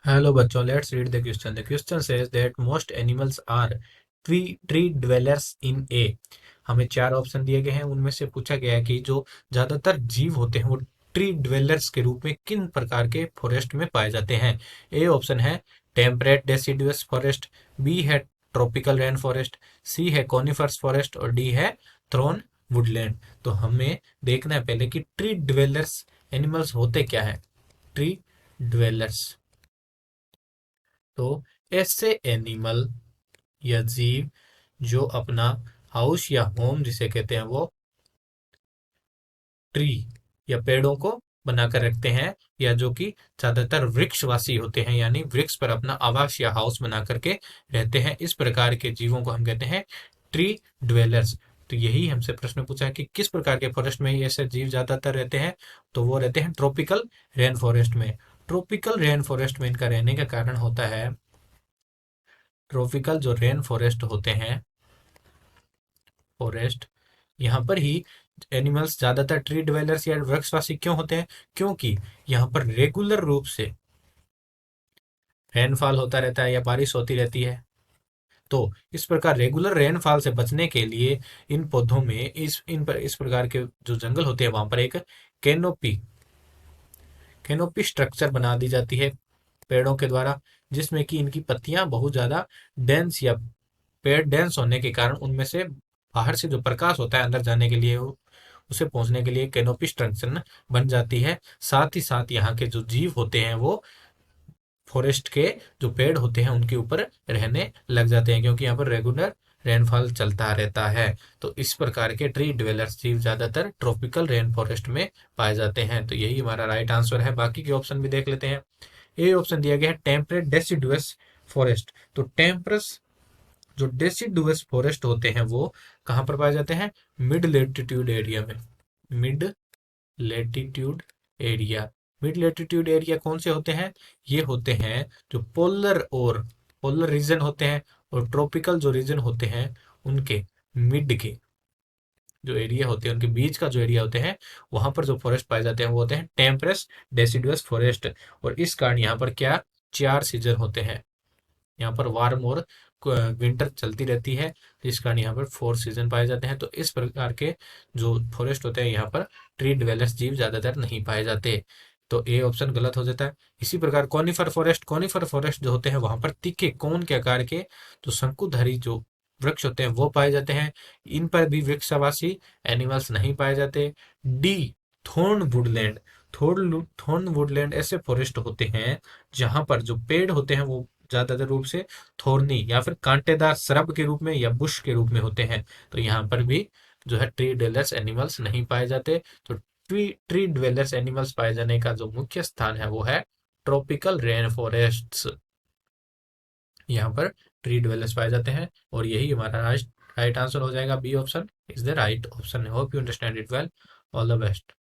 Hello बच्चों, let's read the question. The question says that most animals are tree dwellers in A. हमें चार option दिए गए हैं, उनमें से पूछा गया है कि जो ज्यादातर जीव होते हैं वो ट्री ड्वेलर्स के रूप में किन प्रकार के फॉरेस्ट में पाए जाते हैं। ए ऑप्शन है टेम्परेट डेसिडुअस फॉरेस्ट, बी है ट्रॉपिकल रेन फॉरेस्ट, सी है कॉनिफर्स फॉरेस्ट और डी है थ्रोन वुडलैंड। तो हमें देखना है पहले कि ट्री ड्वेलर्स एनिमल्स होते क्या है। ट्री ड्वेलर्स तो ऐसे एनिमल या जीव जो अपना हाउस या होम जिसे कहते हैं वो ट्री या पेड़ों को बनाकर रखते हैं, या जो कि ज्यादातर वृक्षवासी होते हैं यानी वृक्ष पर अपना आवास या हाउस बना करके रहते हैं। इस प्रकार के जीवों को हम कहते हैं ट्री ड्वेलर्स। तो यही हमसे प्रश्न पूछा है कि किस प्रकार के फॉरेस्ट में ऐसे जीव ज्यादातर रहते हैं। तो वो रहते हैं ट्रॉपिकल रेन फॉरेस्ट में। ट्रॉपिकल रेन फॉरेस्ट में इनका रहने का कारण होता है, ट्रॉपिकल जो रेन फॉरेस्ट होते हैं फॉरेस्ट, यहाँ पर ही एनिमल्स ज्यादातर ट्री ड्वेलर्स या वृक्षवासी क्यों होते हैं, क्योंकि यहाँ पर रेगुलर रूप से रेनफॉल होता रहता है या बारिश होती रहती है। तो इस प्रकार रेगुलर रेनफॉल से बचने के लिए इन पौधों में इस प्रकार के जो जंगल होते हैं वहां पर एक कैनोपी कैनोपी स्ट्रक्चर बना दी जाती है पेड़ों के द्वारा, जिसमें कि इनकी पत्तियां बहुत ज्यादा डेंस या पेड़ डेंस होने के कारण उनमें से बाहर से जो प्रकाश होता है अंदर जाने के लिए उसे पहुंचने के लिए कैनोपी स्ट्रक्चर बन जाती है। साथ ही साथ यहाँ के जो जीव होते हैं वो फॉरेस्ट के जो पेड़ होते हैं उनके ऊपर रहने लग जाते हैं, क्योंकि यहाँ पर रेगुलर रेनफॉल चलता रहता है। तो इस प्रकार के ट्री ड्वेलर्स जीव ज्यादातर ट्रॉपिकल रेन फॉरेस्ट में पाए जाते हैं। तो यही हमारा राइट आंसर है। बाकी के ऑप्शन भी देख लेते हैं। ए ऑप्शन दिया गया है टेम्परेट डेसिडुअस फॉरेस्ट। तो टेम्परस जो डेसिडुअस फॉरेस्ट होते हैं वो कहाँ पर पाए जाते हैं, मिड लेटीट्यूड एरिया में। Mid latitude area. Mid latitude area कौन से होते हैं, ये होते हैं जो पोलर रीजन होते हैं, और ट्रॉपिकल जो रीजन होते हैं उनके मिड के जो एरिया होते हैं, उनके बीच का जो एरिया होते हैं, वहां पर जो फॉरेस्ट पाए जाते हैं वो होते हैं टेम्परस डेसिडुअस फॉरेस्ट। और इस कारण यहाँ पर क्या, चार सीजन होते हैं। यहाँ पर वार्म और विंटर चलती रहती है, जिस कारण यहाँ पर फोर सीजन पाए जाते हैं। तो इस प्रकार के जो फॉरेस्ट होते हैं यहाँ पर ट्री ड्वेलर्स जीव ज्यादातर नहीं पाए जाते। तो ए ऑप्शन गलत हो जाता है। इसी प्रकार कॉनिफर फॉरेस्ट जो होते हैं वहां पर तीखे कोन के आकार के जो शंकुधारी जो वृक्ष होते हैं वो पाए जाते हैं। इन पर भी वृक्षावासी एनिमल्स नहीं पाए जाते। D thorn Woodland. Thorn Woodland ऐसे फॉरेस्ट होते हैं जहां पर जो पेड़ होते हैं वो ज्यादातर रूप से थोरनी या फिर कांटेदार श्रब के रूप में या बुश के रूप में होते हैं। तो यहाँ पर भी जो है ट्री ड्वेलर्स एनिमल्स नहीं पाए जाते। तो ट्री ड्वेलर्स एनिमल्स पाए जाने का जो मुख्य स्थान है वो है ट्रॉपिकल रेन फॉरेस्ट। यहाँ पर ट्री ड्वेलर्स पाए जाते हैं, और यही हमारा राइट आंसर हो जाएगा। B option is the right option. Hope you understand it well. All the best.